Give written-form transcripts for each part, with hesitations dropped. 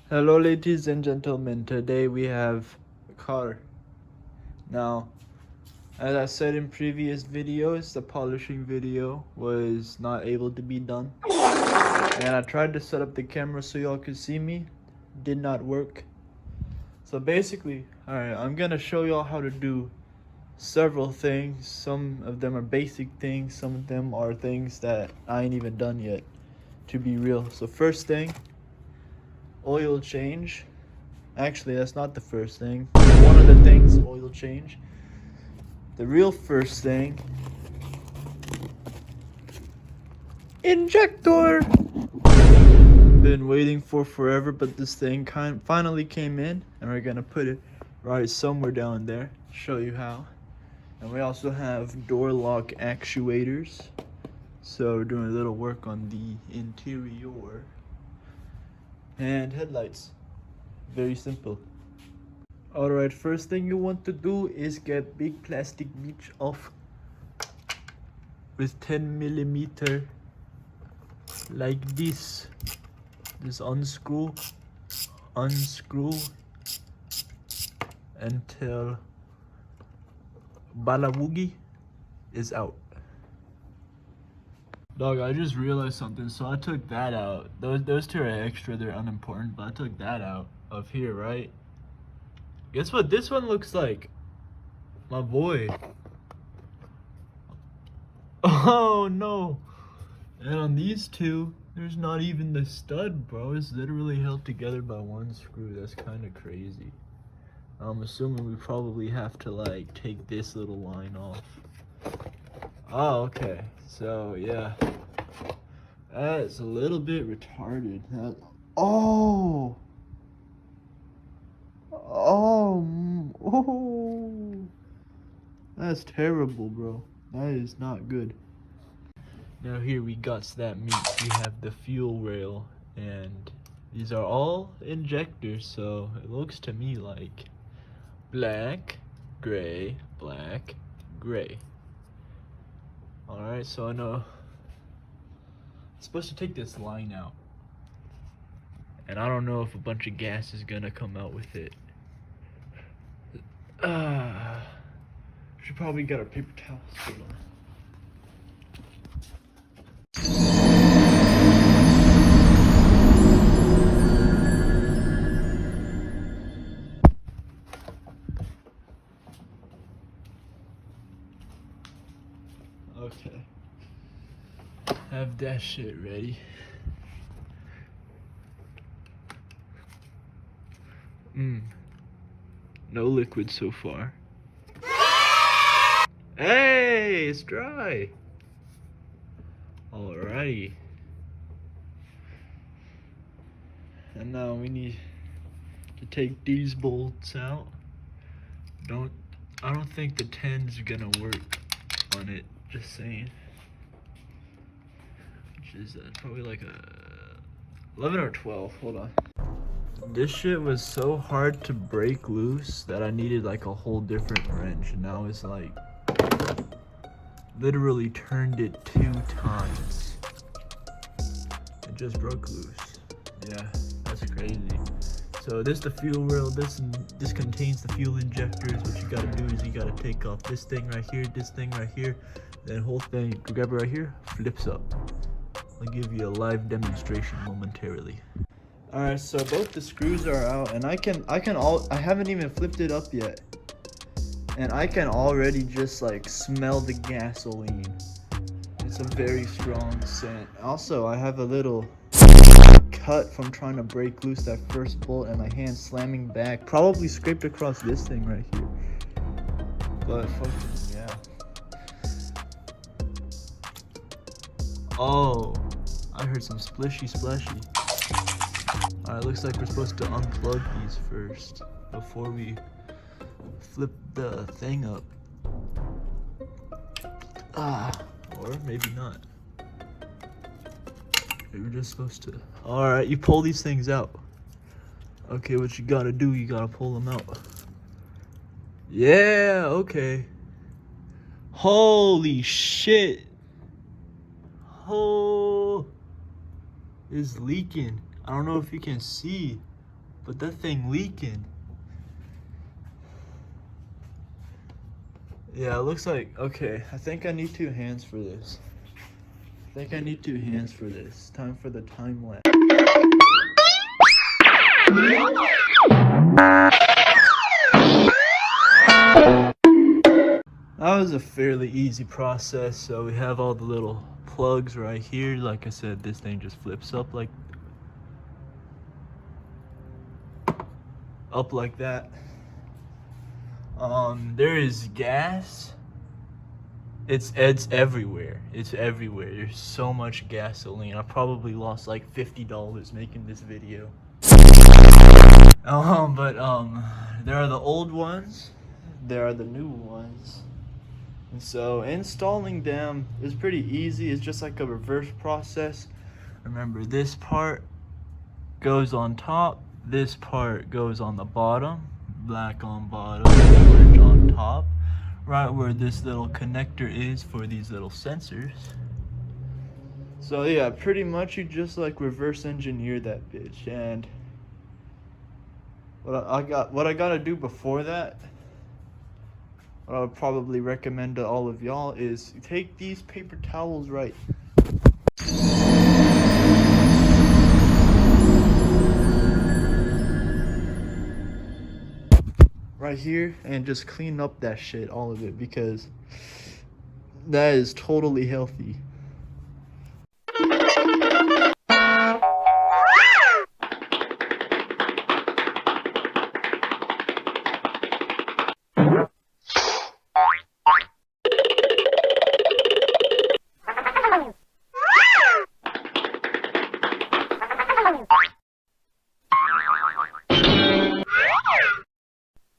Hello, ladies and gentlemen. Today we have a car. Now, as I said in previous videos, the polishing video was not able to be done. And I tried to set up the camera so y'all could see me. Did not work. So basically, alright, I'm gonna show y'all how to do several things. Some of them are basic things, some of them are things that I ain't even done yet, to be real. So first thing, oil change. Actually, that's not the first thing. One of the things, oil change. The real first thing, injector. Been waiting for forever, but this thing finally came in, and we're gonna put it right somewhere down there. Show you how. And we also have door lock actuators. So we're doing a little work on the interior. And headlights. Very simple. Alright, first thing you want to do is get big plastic beach off with 10mm like this. Just unscrew until Balawoogie is out. Dog, I just realized something, so I took that out. Those two are extra, they're unimportant, but I took that out of here, right? Guess what this one looks like? My boy. Oh no. And on these two, there's not even the stud, bro. It's literally held together by one screw. That's kind of crazy. I'm assuming we probably have to like take this little line off. Oh, okay. So yeah, that's a little bit retarded. Oh, that's terrible, bro. That is not good. Now here we got that meat. We have the fuel rail, and these are all injectors, so it looks to me like black, gray, black, gray. Alright, so I know I'm supposed to take this line out, and I don't know if a bunch of gas is gonna come out with it. Should probably get our paper towels. Hold on. Okay. Have that shit ready. No liquid so far. Hey, it's dry. Alrighty. And now we need to take these bolts out. I don't think the 10's gonna work on it, just saying. Which is probably like a 11 or 12, hold on. This shit was so hard to break loose that I needed like a whole different wrench, and now it's like literally turned it 2 times. It just broke loose. Yeah, that's crazy. So this the fuel rail. This contains the fuel injectors. What you gotta do is you gotta take off this thing right here, this thing right here, then whole thing, grab it right here, flips up. I'll give you a live demonstration momentarily. Alright, so both the screws are out, and I haven't even flipped it up yet. And I can already just like smell the gasoline. It's a very strong scent. Also, I have a little cut from trying to break loose that first bolt, and my hand slamming back. Probably scraped across this thing right here. But fucking yeah. Oh, I heard some splishy splashy. Alright, looks like we're supposed to unplug these first before we flip the thing up. Or maybe not. Maybe we're just supposed to. Alright, you pull these things out. Okay, what you gotta do, you gotta pull them out. Yeah, okay. Holy shit. Oh, it's leaking. I don't know if you can see. but that thing leaking. Yeah, it looks like, okay, I think I need 2 hands for this. Time for the time lapse. That was a fairly easy process. So we have all the little plugs right here. Like I said, this thing just flips up like that. There is gas. It's everywhere. It's everywhere. There's so much gasoline. I probably lost like $50 making this video. There are the old ones. There are the new ones. And so installing them is pretty easy. It's just like a reverse process. Remember, this part goes on top. This part goes on the bottom. Black on bottom, orange on top. Right where this little connector is for these little sensors. So yeah, pretty much you just like reverse engineer that bitch. And what I gotta do before that, what I would probably recommend to all of y'all is take these paper towels right here and just clean up that shit, all of it, because that is totally healthy.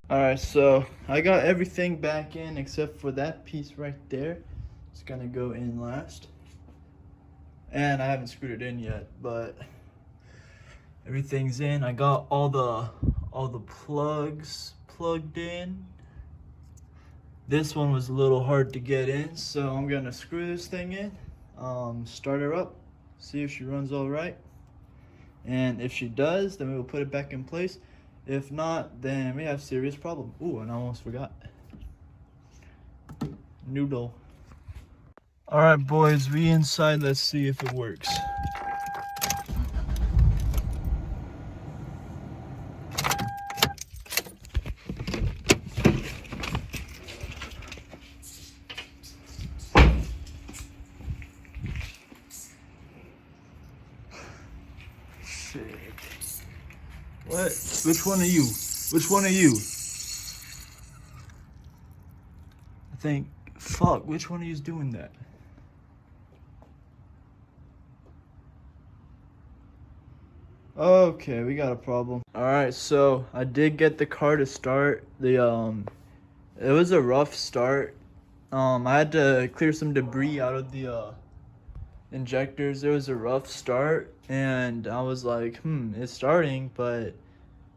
Alright, so I got everything back in except for that piece right there. It's gonna go in last. And I haven't screwed it in yet, but everything's in. I got all the plugs plugged in. This one was a little hard to get in, so I'm gonna screw this thing in, start her up, see if she runs all right. And if she does, then we will put it back in place. If not, then we have serious problem. Ooh, and I almost forgot. Noodle. All right, boys, we inside. Let's see if it works. Shit. What? Which one are you? Which one are you? I think, fuck, which one of you is doing that? Okay, we got a problem. Alright, so I did get the car to start. It was a rough start. I had to clear some debris out of the injectors. It was a rough start, and I was like, it's starting, but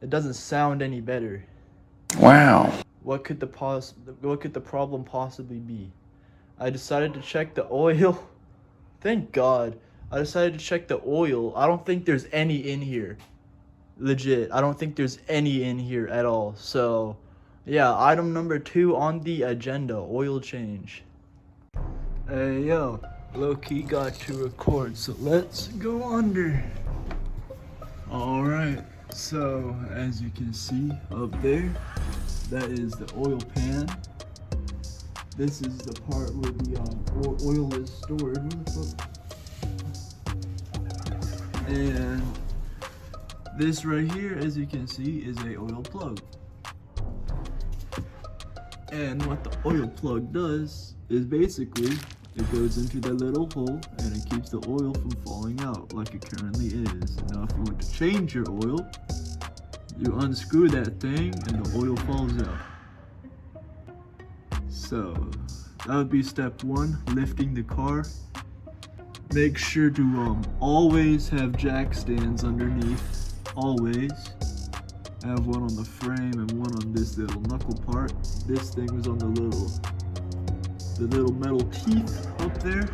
it doesn't sound any better. Wow. What could the problem possibly be? I decided to check the oil. Thank God. I decided to check the oil. I don't think there's any in here. Legit. I don't think there's any in here at all. So, yeah, item number 2 on the agenda, oil change. Hey, yo. Low-key got to record, so let's go under. Alright, so as you can see up there, that is the oil pan. This is the part where the oil is stored. And this right here, as you can see, is a oil plug. And what the oil plug does is basically it goes into the little hole and it keeps the oil from falling out like it currently is. Now if you want to change your oil, you unscrew that thing and the oil falls out. So that would be step 1, lifting the car. Make sure to always have jack stands underneath, always. I have one on the frame and one on this little knuckle part. This thing was on the little metal teeth up there.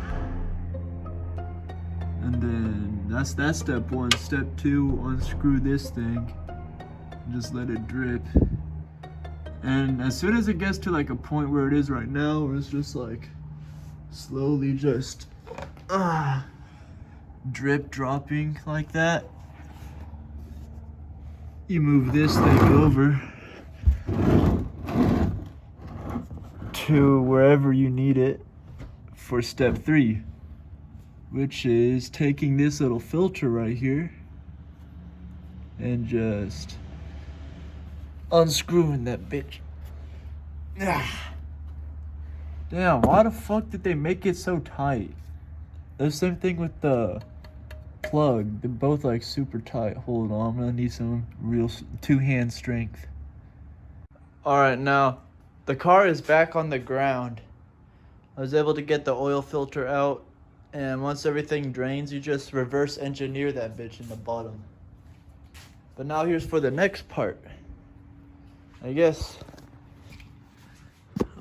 And then that's step 1. Step 2, unscrew this thing Just let it drip. And as soon as it gets to like a point where it is right now, where it's just like slowly just drip dropping like that, you move this thing over to wherever you need it for step 3, which is taking this little filter right here and just unscrewing that bitch. Damn, why the fuck did they make it so tight? The same thing with the plug. They're both like super tight. Hold on, I'm gonna need some real two-hand strength. Alright, now the car is back on the ground. I was able to get the oil filter out, and once everything drains, you just reverse engineer that bitch in the bottom. But now here's for the next part, I guess.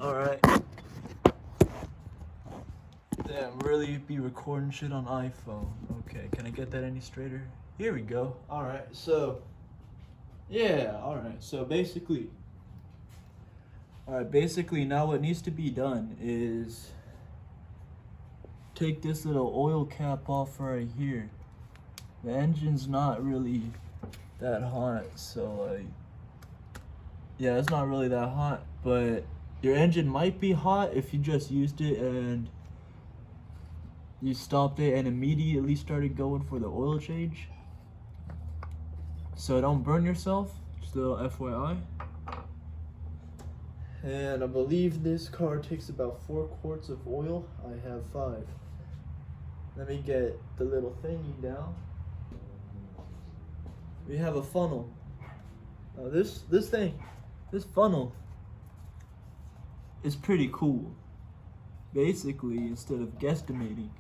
Alright. Damn, really be recording shit on iPhone. Okay, can I get that any straighter? Here we go. Alright, so yeah, alright, so basically now what needs to be done is take this little oil cap off right here. The engine's not really that hot, so like, yeah, it's not really that hot, but your engine might be hot if you just used it and you stopped it and immediately started going for the oil change. So don't burn yourself, just a little FYI. And I believe this car takes about 4 quarts of oil. I have 5. Let me get the little thingy down. We have a funnel. Now this funnel is pretty cool. Basically, instead of guesstimating,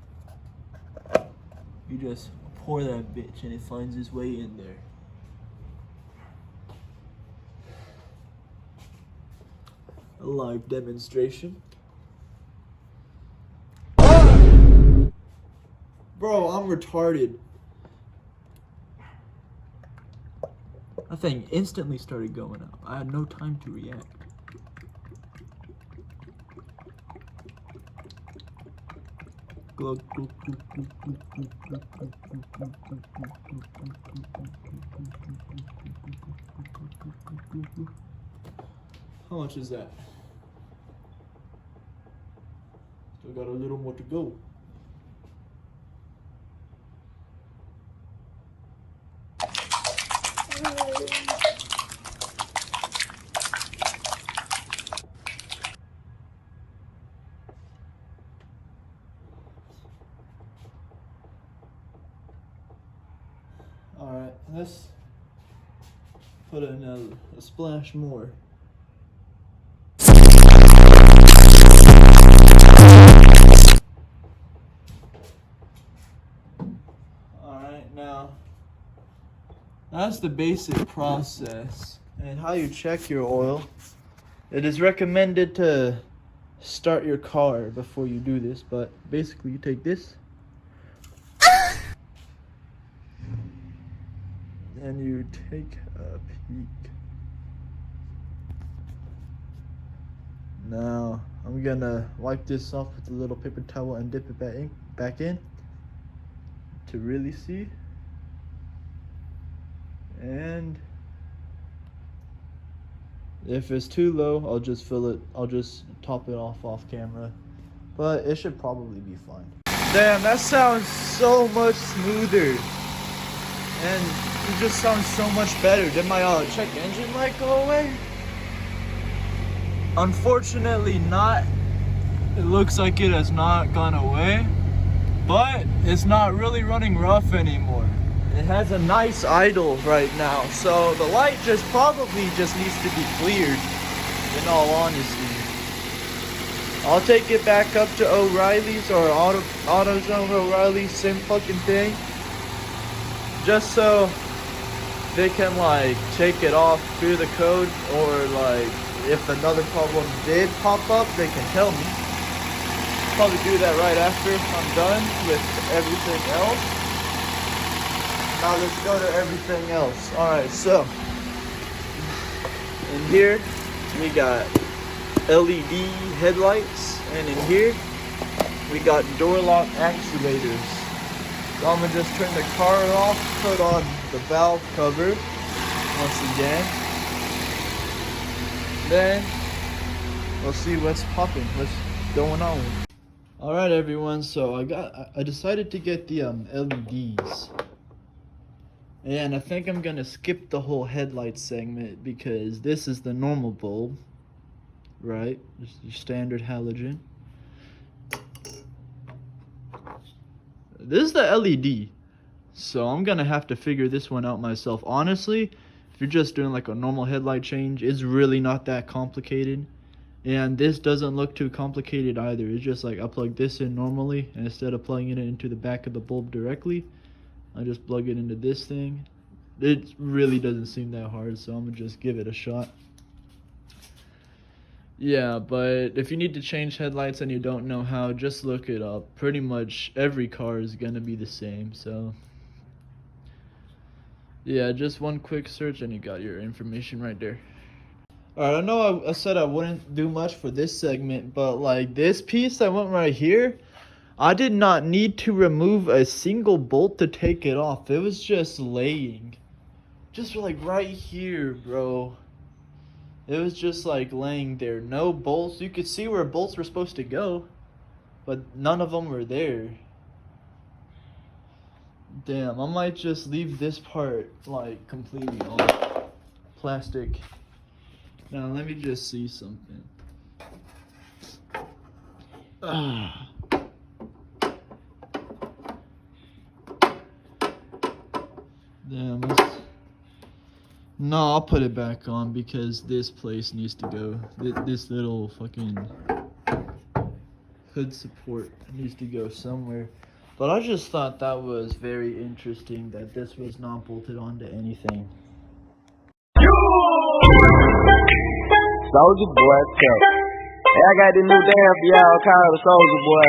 you just pour that bitch and it finds its way in there. A live demonstration. Ah! Bro, I'm retarded. That thing instantly started going up. I had no time to react. How much is that? Still got a little more to go. Alright, let's put in a splash more. Alright, now that's the basic process and how you check your oil. It is recommended to start your car before you do this, but basically you take this and you take a peek. Now I'm gonna wipe this off with a little paper towel and dip it back in to really see. And if it's too low, I'll just top it off camera, but it should probably be fine. Damn, that sounds so much smoother and it just sounds so much better. Did my check engine light go away? Unfortunately not. It looks like it has not gone away, but it's not really running rough anymore. It has a nice idle right now, so the light probably just needs to be cleared, in all honesty. I'll take it back up to O'Reilly's or AutoZone O'Reilly's, same fucking thing, just so they can like take it off through the code, or like if another problem did pop up, they can tell me. Probably do that right after I'm done with everything else. Now let's go to everything else. Alright, so In here, we got LED headlights, and in here, we got door lock actuators. So I'm gonna just turn the car off, put on the valve cover once again. Then we'll see what's popping, what's going on. All right, everyone. So I decided to get the LEDs, and I think I'm gonna skip the whole headlight segment because this is the normal bulb, right? Just your standard halogen. This is the LED, so I'm gonna have to figure this one out myself. Honestly, if you're just doing like a normal headlight change, it's really not that complicated. And this doesn't look too complicated either. It's just like I plug this in normally, and instead of plugging it into the back of the bulb directly, I just plug it into this thing. It really doesn't seem that hard, so I'm gonna just give it a shot. Yeah, but if you need to change headlights and you don't know how, just look it up. Pretty much every car is gonna be the same, so yeah, just one quick search and you got your information right there. Alright, I know I said I wouldn't do much for this segment, but like this piece that went right here, I did not need to remove a single bolt to take it off. It was just laying. Just like right here, bro. It was just like laying there. No bolts. You could see where bolts were supposed to go, but none of them were there. Damn, I might just leave this part like completely on plastic. Now let me just see something. Damn, no, I'll put it back on because this place needs to go. This little fucking hood support needs to go somewhere. But I just thought that was very interesting that this was not bolted onto anything. Soldier Boy, tell. Hey, I got this new dance for y'all called the Soldier Boy.